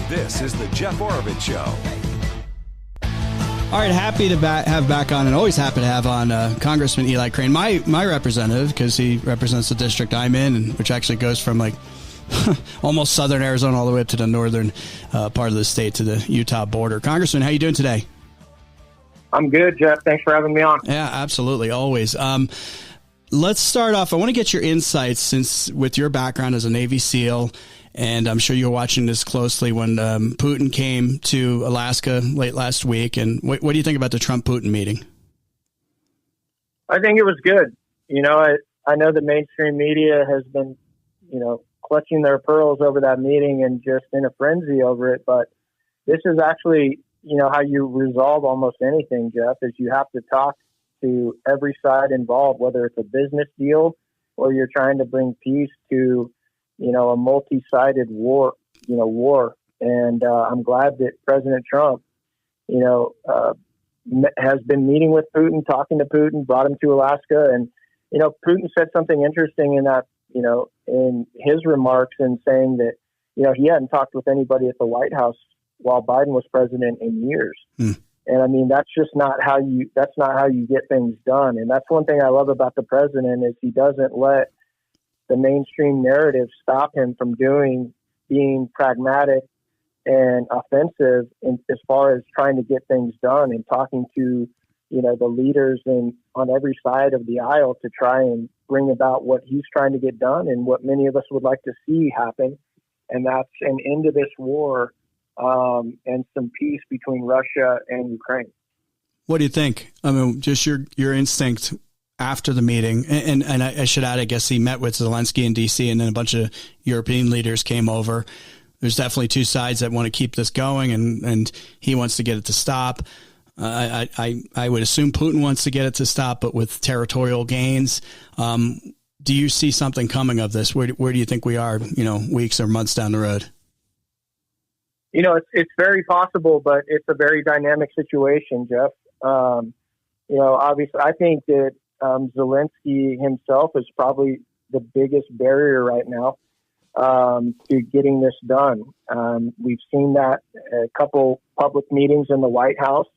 This is the Jeff Oravits Show. All right, happy to have back on, and always happy to have on Congressman Eli Crane, my representative, because he represents the district I'm in, and which actually goes from like almost southern Arizona all the way up to the northern part of the state to the Utah border. Congressman, how you doing today? I'm good, Jeff. Thanks for having me on. Yeah, absolutely, always. Let's start off. I want to get your insights, since with your background as a Navy SEAL, and I'm sure you're watching this closely when Putin came to Alaska late last week. And what do you think about the Trump-Putin meeting? I think it was good. You know, I know the mainstream media has been, clutching their pearls over that meeting and just in a frenzy over it. But this is actually, how you resolve almost anything, Jeff, is you have to talk to every side involved, whether it's a business deal or you're trying to bring peace to, a multi-sided war. And I'm glad that President Trump, has been meeting with Putin, talking to Putin, brought him to Alaska. And, Putin said something interesting in that, in his remarks, and saying that, he hadn't talked with anybody at the White House while Biden was president in years. And I mean, that's not how you get things done. And that's one thing I love about the president, is he doesn't let the mainstream narrative stop him from being pragmatic and offensive as far as trying to get things done, and talking to, the leaders on every side of the aisle to try and bring about what he's trying to get done and what many of us would like to see happen. And that's an end to this war and some peace between Russia and Ukraine. What do you think? I mean, just your instinct after the meeting, and I should add, I guess he met with Zelensky in D.C., and then a bunch of European leaders came over. There's definitely two sides that want to keep this going, and he wants to get it to stop. I would assume Putin wants to get it to stop, but with territorial gains. Do you see something coming of this? Where do you think we are, weeks or months down the road? It's very possible, but it's a very dynamic situation, Jeff. Obviously, I think that Zelensky himself is probably the biggest barrier right now to getting this done. We've seen that a couple public meetings in the White House,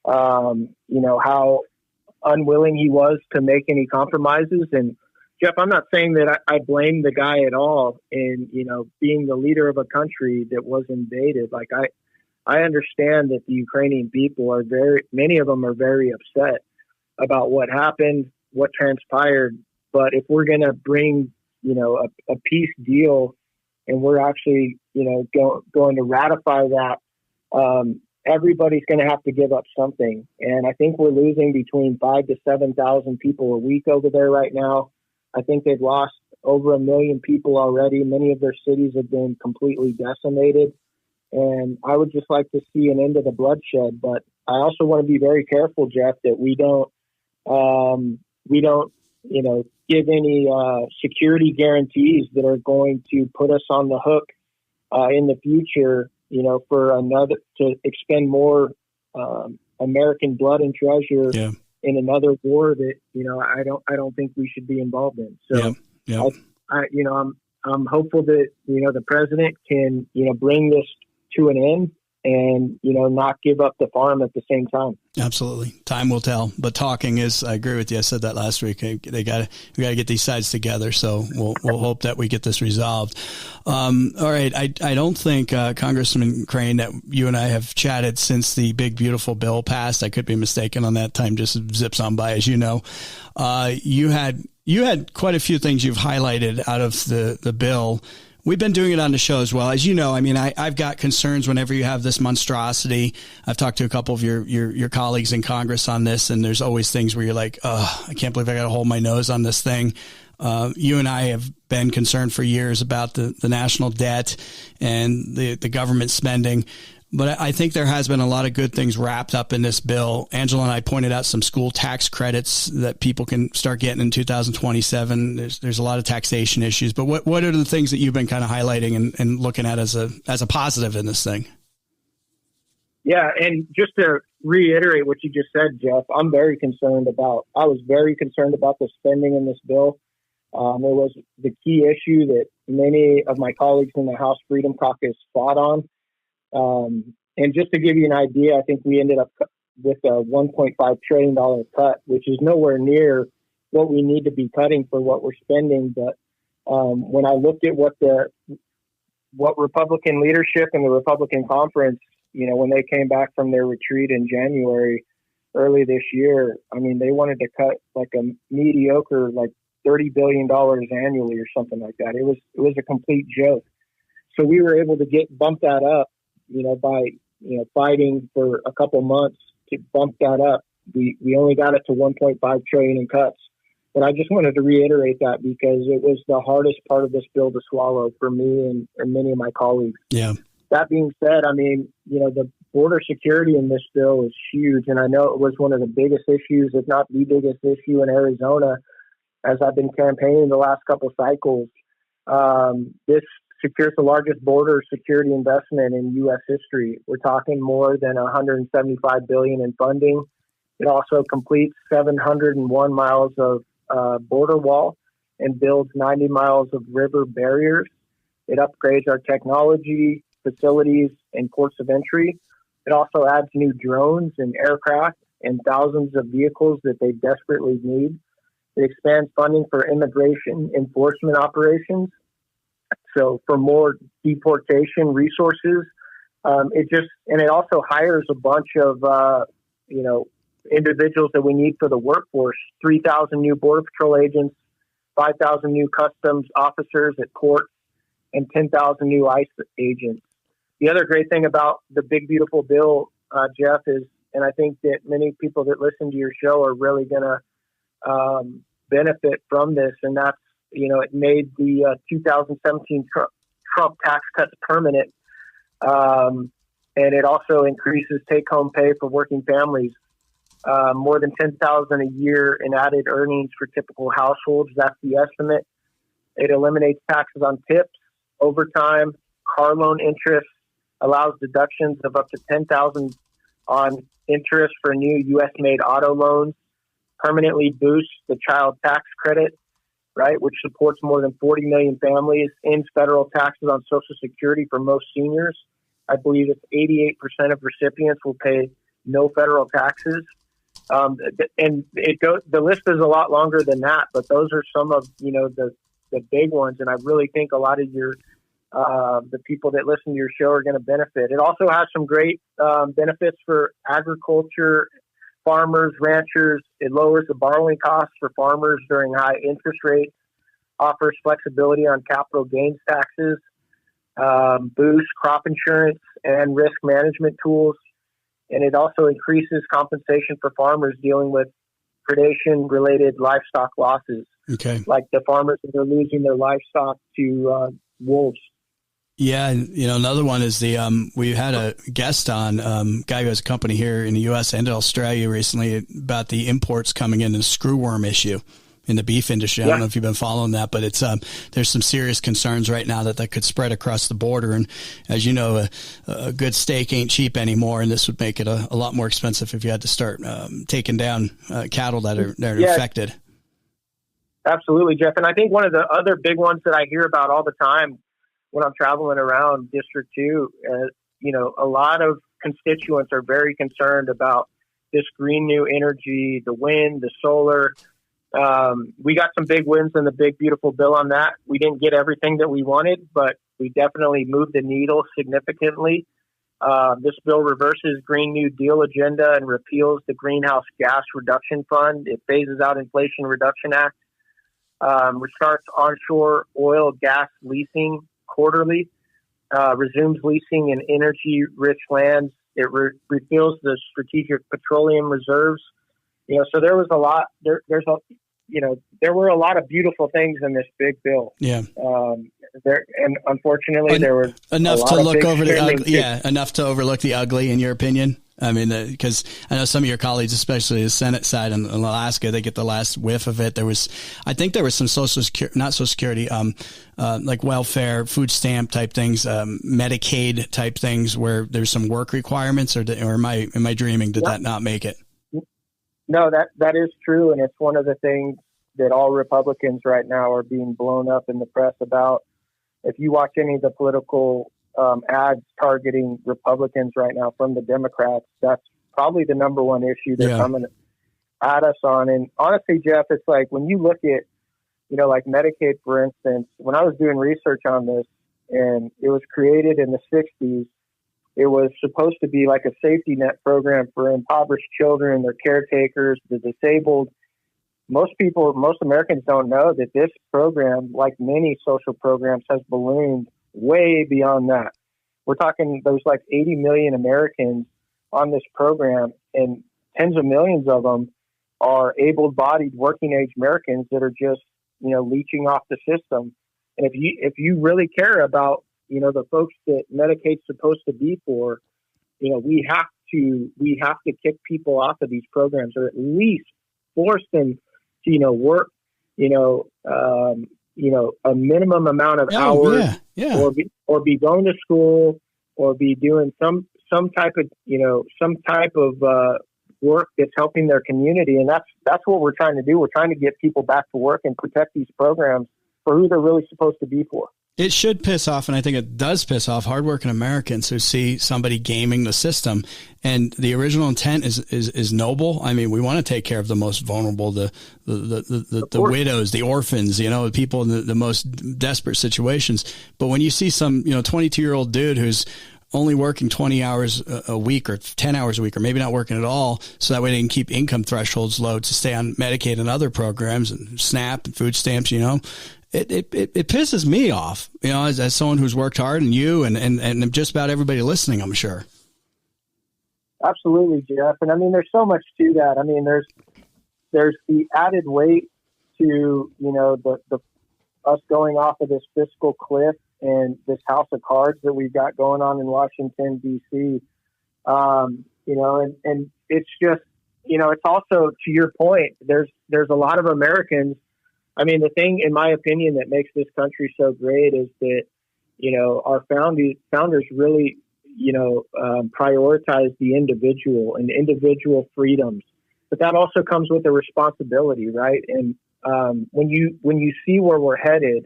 how unwilling he was to make any compromises. And Jeff, I'm not saying that I blame the guy at all in, being the leader of a country that was invaded. Like I understand that the Ukrainian people many of them are very upset about what happened, what transpired. But if we're going to bring, a peace deal, and we're actually, going to ratify that, everybody's going to have to give up something. And I think we're losing between 5,000 to 7,000 people a week over there right now. I think they've lost over 1 million people already. Many of their cities have been completely decimated. And I would just like to see an end to the bloodshed. But I also want to be very careful, Jeff, that we don't, give any security guarantees that are going to put us on the hook in the future, to expend more American blood and treasure in another war that, I don't think we should be involved in. So, I'm hopeful that, the president can, bring this to an end and, not give up the farm at the same time. Absolutely. Time will tell. But talking is, I agree with you. I said that last week. We got to get these sides together. So we'll hope that we get this resolved. All right. I don't think, Congressman Crane, that you and I have chatted since the big, beautiful bill passed. I could be mistaken on that. Time just zips on by, as you know. You had quite a few things you've highlighted out of the bill. We've been doing it on the show as well. As you know, I mean, I've got concerns whenever you have this monstrosity. I've talked to a couple of your colleagues in Congress on this, and there's always things where you're like, oh, I can't believe I got to hold my nose on this thing. You and I have been concerned for years about the national debt and the government spending. But I think there has been a lot of good things wrapped up in this bill. Angela and I pointed out some school tax credits that people can start getting in 2027. There's a lot of taxation issues. But what are the things that you've been kind of highlighting and looking at as a positive in this thing? Yeah, and just to reiterate what you just said, Jeff, I was very concerned about the spending in this bill. It was the key issue that many of my colleagues in the House Freedom Caucus fought on. And just to give you an idea, I think we ended up with a $1.5 trillion cut, which is nowhere near what we need to be cutting for what we're spending. But when I looked at what Republican leadership and the Republican conference, when they came back from their retreat in January, early this year, I mean, they wanted to cut like a mediocre, like $30 billion annually or something like that. It was a complete joke. So we were able to bump that up, by, fighting for a couple months to bump that up. We only got it to 1.5 trillion in cuts. But I just wanted to reiterate that because it was the hardest part of this bill to swallow for me and many of my colleagues. Yeah. That being said, I mean, the border security in this bill is huge. And I know it was one of the biggest issues, if not the biggest issue in Arizona, as I've been campaigning the last couple of cycles. This secures the largest border security investment in U.S. history. We're talking more than $175 billion in funding. It also completes 701 miles of border wall and builds 90 miles of river barriers. It upgrades our technology, facilities, and ports of entry. It also adds new drones and aircraft and thousands of vehicles that they desperately need. It expands funding for immigration enforcement operations. So for more deportation resources, it also hires a bunch of, individuals that we need for the workforce, 3,000 new Border Patrol agents, 5,000 new customs officers at courts, and 10,000 new ICE agents. The other great thing about the big, beautiful bill, Jeff, is, and I think that many people that listen to your show are really going to benefit from this, and that's, it made the 2017 Trump tax cuts permanent, and it also increases take-home pay for working families. More than $10,000 a year in added earnings for typical households. That's the estimate. It eliminates taxes on tips, overtime, car loan interest, allows deductions of up to $10,000 on interest for new U.S.-made auto loans, permanently boosts the child tax credit, right, which supports more than 40 million families, ends federal taxes on Social Security for most seniors. I believe it's 88% of recipients will pay no federal taxes. And the list is a lot longer than that, but those are some of, the big ones. And I really think a lot of the people that listen to your show are going to benefit. It also has some great, benefits for agriculture, farmers, ranchers. It lowers the borrowing costs for farmers during high interest rates, offers flexibility on capital gains taxes, boosts crop insurance and risk management tools. And it also increases compensation for farmers dealing with predation-related livestock losses. Okay. Like the farmers that are losing their livestock to wolves. Yeah, and another one is we had a guest on, guy who has a company here in the U.S. and Australia recently about the imports coming in and the screwworm issue in the beef industry. I don't know if you've been following that, but it's there's some serious concerns right now that could spread across the border. And as you know, a good steak ain't cheap anymore, and this would make it a lot more expensive if you had to start taking down cattle that are affected. Absolutely, Jeff. And I think one of the other big ones that I hear about all the time when I'm traveling around District 2, a lot of constituents are very concerned about this green new energy, the wind, the solar. We got some big wins in the big, beautiful bill on that. We didn't get everything that we wanted, but we definitely moved the needle significantly. This bill reverses Green New Deal agenda and repeals the Greenhouse Gas Reduction Fund. It phases out Inflation Reduction Act, restarts onshore oil gas leasing quarterly, resumes leasing in energy-rich lands. It repeals the strategic petroleum reserves. So there was a lot. There were a lot of beautiful things in this big bill. Yeah. And unfortunately, there were enough to look over the ugly. Yeah, enough to overlook the ugly, in your opinion. I mean, because I know some of your colleagues, especially the Senate side in Alaska, they get the last whiff of it. I think there was some not Social Security, like welfare, food stamp type things, Medicaid type things, where there's some work requirements, or am I dreaming? Did that not make it? No, that is true, and it's one of the things that all Republicans right now are being blown up in the press about. If you watch any of the political ads targeting Republicans right now from the Democrats. That's probably the number one issue they're coming at us on. And honestly, Jeff, it's like when you look at, like Medicaid, for instance, when I was doing research on this, and it was created in the 60s, it was supposed to be like a safety net program for impoverished children, their caretakers, the disabled. Most Americans don't know that this program, like many social programs, has ballooned way beyond that. We're talking there's like 80 million Americans on this program, and tens of millions of them are able-bodied working-age Americans that are just, leeching off the system. And if you really care about, the folks that Medicaid's supposed to be for, we have to kick people off of these programs, or at least force them to, work, a minimum amount of hours, or be going to school, or be doing some type of work that's helping their community. And that's what we're trying to do. We're trying to get people back to work and protect these programs for who they're really supposed to be for. It should piss off, and I think it does piss off, hardworking Americans who see somebody gaming the system. And the original intent is noble. I mean, we want to take care of the most vulnerable, the widows, the orphans, the people in the most desperate situations. But when you see some 22-year-old dude who's only working 20 hours a week or 10 hours a week, or maybe not working at all, so that way they can keep income thresholds low to stay on Medicaid and other programs and SNAP and food stamps, it pisses me off, as someone who's worked hard, and you and just about everybody listening, I'm sure. Absolutely, Jeff. And I mean, there's so much to that. I mean, there's the added weight to, the us going off of this fiscal cliff and this house of cards that we've got going on in Washington, D.C. And it's just, it's also, to your point, there's a lot of Americans. I mean, the thing, in my opinion, that makes this country so great is that, our founders really, prioritize the individual and individual freedoms. But that also comes with a responsibility, right? And when you see where we're headed,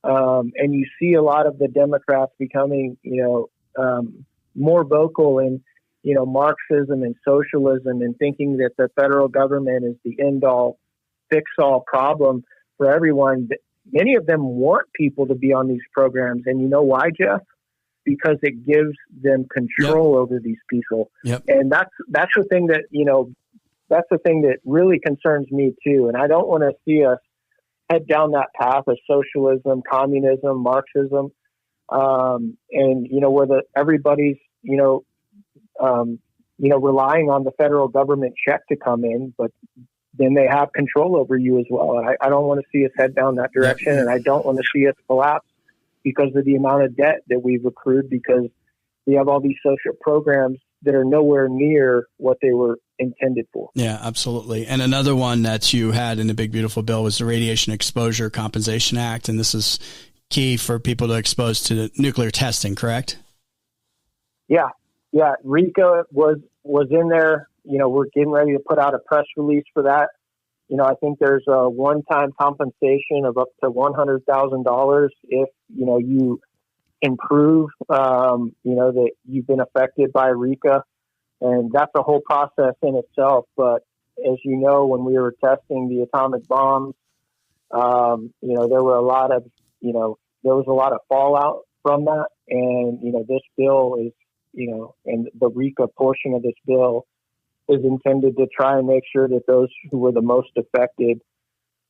and you see a lot of the Democrats becoming, more vocal in, Marxism and socialism, and thinking that the federal government is the end-all, fix-all problem for everyone. Many of them want people to be on these programs. And you know why, Jeff? Because it gives them control over these people. Yep. And that's the thing that, that's the thing that really concerns me too. And I don't want to see us head down that path of socialism, communism, Marxism, and, where everybody's, relying on the federal government check to come in, but then they have control over you as well. And I don't want to see us head down that direction. And I don't want to see us collapse because of the amount of debt that we've accrued, because we have all these social programs that are nowhere near what they were intended for. Yeah, absolutely. And another one that you had in the Big Beautiful Bill was the Radiation Exposure Compensation Act. And this is key for people to expose to nuclear testing, correct? Yeah. RICA was in there. We're getting ready to put out a press release for that. I think there's a one-time compensation of up to $100,000 if, you can prove, that you've been affected by RICA. And that's a whole process in itself. But as you know, when we were testing the atomic bombs, there were a lot of, there was a lot of fallout from that. And, this bill is, and the RICA portion of this bill is intended to try and make sure that those who were the most affected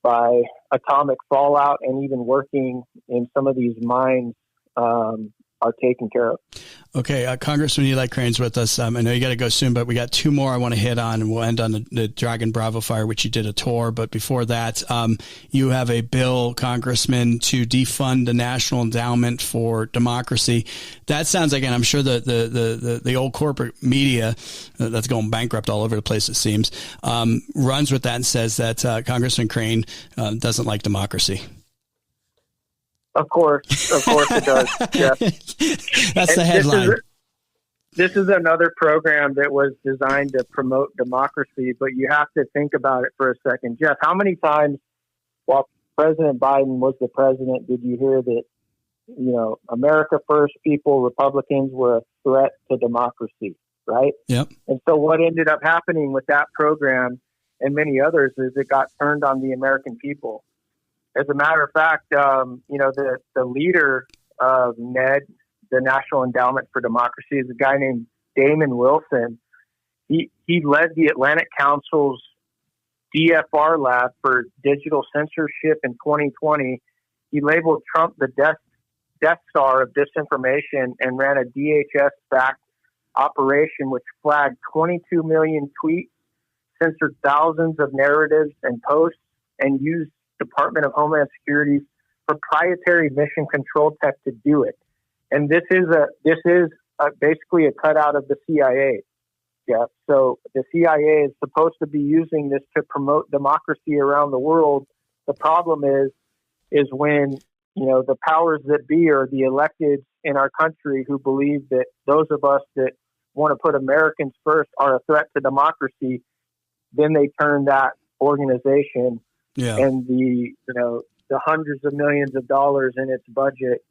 by atomic fallout and even working in some of these mines are taken care of. Okay, Congressman Eli Crane's with us. I know you got to go soon, but we got two more I want to hit on, and we'll end on the Dragon Bravo fire, which you did a tour. But before that, you have a bill, Congressman, to defund the National Endowment for Democracy. That sounds like, and I'm sure the old corporate media that's going bankrupt all over the place, it seems, runs with that and says that Congressman Crane doesn't like democracy. Of course it does. Yeah. That's the headline. This is another program that was designed to promote democracy, but you have to think about it for a second. Jeff, how many times while President Biden was the president did you hear that, America First people, Republicans were a threat to democracy, right? Yep. And so what ended up happening with that program and many others is it got turned on the American people. As a matter of fact, the leader of NED, the National Endowment for Democracy, is a guy named Damon Wilson. He led the Atlantic Council's DFR lab for digital censorship in 2020. He labeled Trump the Death Star of disinformation and ran a DHS-backed operation which flagged 22 million tweets, censored thousands of narratives and posts, and used Department of Homeland Security's proprietary mission control tech to do it. And this is basically a cutout of the CIA. Jeff. So the CIA is supposed to be using this to promote democracy around the world. The problem is when, the powers that be are the electeds in our country who believe that those of us that want to put Americans first are a threat to democracy, then they turn that organization and the hundreds of millions of dollars in its budget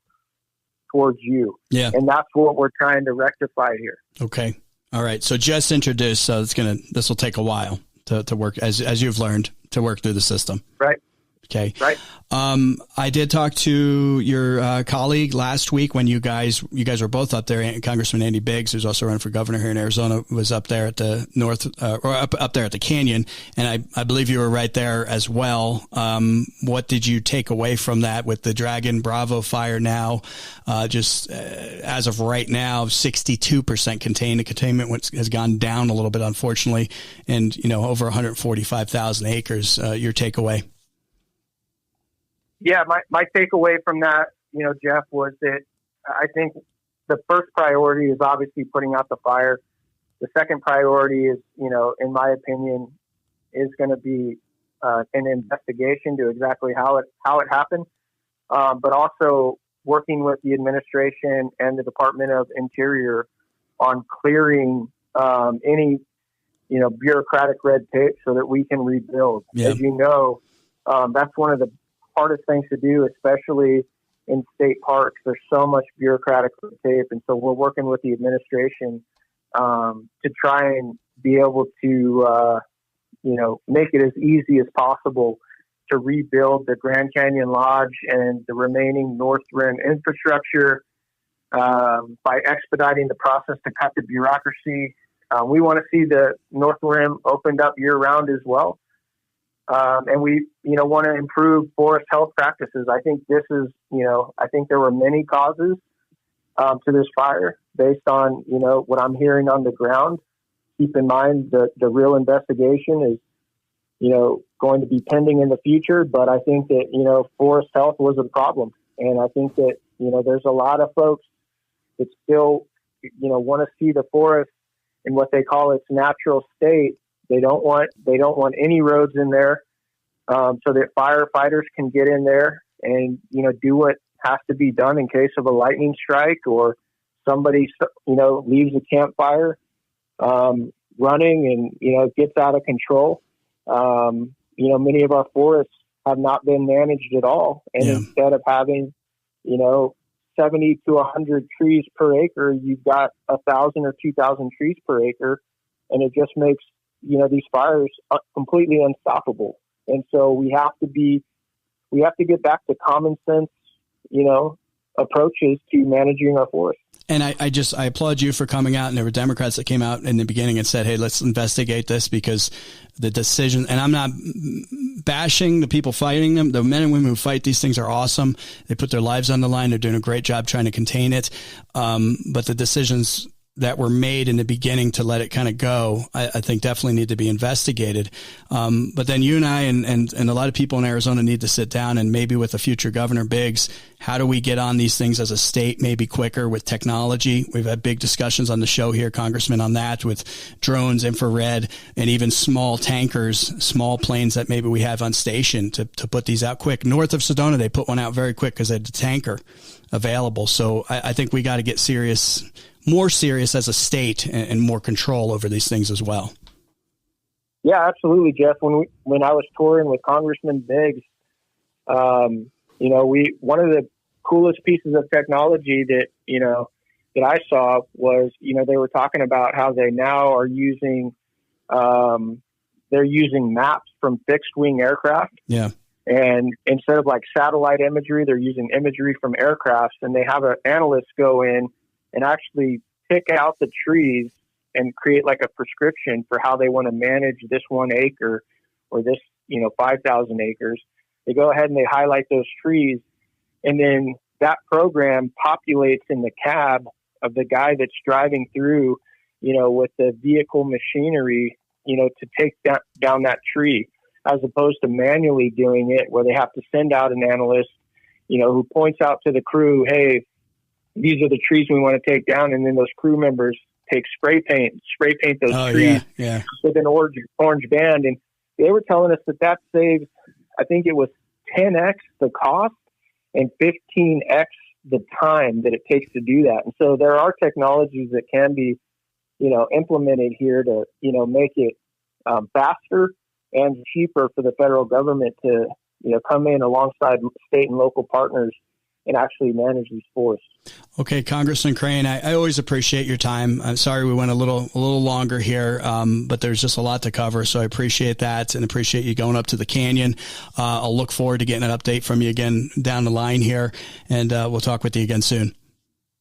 towards you. Yeah. And that's what we're trying to rectify here. Okay. All right. So just introduced. So this will take a while to work, as you've learned, to work through the system. Right. Okay. Right. I did talk to your colleague last week when you guys were both up there. Congressman Andy Biggs, who's also running for governor here in Arizona, was up there at the up there at the Canyon, and I believe you were right there as well. What did you take away from that with the Dragon Bravo fire now? As of right now, 62% contained. The containment has gone down a little bit, unfortunately, and over 145,000 acres. Your takeaway? Yeah, my takeaway from that, Jeff, was that I think the first priority is obviously putting out the fire. The second priority is, in my opinion, is going to be an investigation to exactly how it happened, but also working with the administration and the Department of Interior on clearing any, bureaucratic red tape so that we can rebuild. Yeah. As you know, that's one of the hardest things to do, especially in state parks. There's so much bureaucratic red tape, and so we're working with the administration to try and be able to, make it as easy as possible to rebuild the Grand Canyon Lodge and the remaining North Rim infrastructure by expediting the process to cut the bureaucracy. We want to see the North Rim opened up year-round as well. And we, want to improve forest health practices. I think this is, I think there were many causes to this fire based on, what I'm hearing on the ground. Keep in mind that the real investigation is, going to be pending in the future. But I think that, forest health was a problem. And I think that, there's a lot of folks that still, want to see the forest in what they call its natural state. They don't want any roads in there, so that firefighters can get in there and, do what has to be done in case of a lightning strike or somebody, leaves a campfire, running and, gets out of control. Many of our forests have not been managed at all. And instead of having, 70 to 100 trees per acre, you've got 1,000 or 2,000 trees per acre. And it just makes, these fires completely unstoppable. And so we have to get back to common sense, approaches to managing our forests. And I applaud you for coming out, and there were Democrats that came out in the beginning and said, hey, let's investigate this, because the decision, and I'm not bashing the people fighting them. The men and women who fight these things are awesome. They put their lives on the line. They're doing a great job trying to contain it. But the decisions that were made in the beginning to let it kind of go, I think definitely need to be investigated. But then you and I and a lot of people in Arizona need to sit down, and maybe with the future Governor Biggs, how do we get on these things as a state, maybe quicker with technology? We've had big discussions on the show here, Congressman, on that with drones, infrared, and even small tankers, small planes that maybe we have on station to put these out quick. North of Sedona, they put one out very quick because they had a tanker available. So I think we got to get more serious as a state and more control over these things as well. Yeah, absolutely, Jeff. When I was touring with Congressman Biggs, one of the coolest pieces of technology that, that I saw was, they were talking about how they now are using, they're using maps from fixed wing aircraft. Yeah. And instead of like satellite imagery, they're using imagery from aircrafts, and they have an analyst go in and actually pick out the trees and create like a prescription for how they want to manage this 1 acre or this, 5,000 acres. They go ahead and they highlight those trees, and then that program populates in the cab of the guy that's driving through, with the vehicle machinery, to take down that tree, as opposed to manually doing it where they have to send out an analyst, who points out to the crew, hey, these are the trees we want to take down. And then those crew members take spray paint those trees with an orange band. And they were telling us that saves, I think it was 10x the cost and 15x the time that it takes to do that. And so there are technologies that can be, implemented here to, make it faster and cheaper for the federal government to, come in alongside state and local partners and actually manage these forests. Okay, Congressman Crane, I always appreciate your time. I'm sorry we went a little longer here, but there's just a lot to cover, so I appreciate that and appreciate you going up to the canyon. I'll look forward to getting an update from you again down the line here, and we'll talk with you again soon.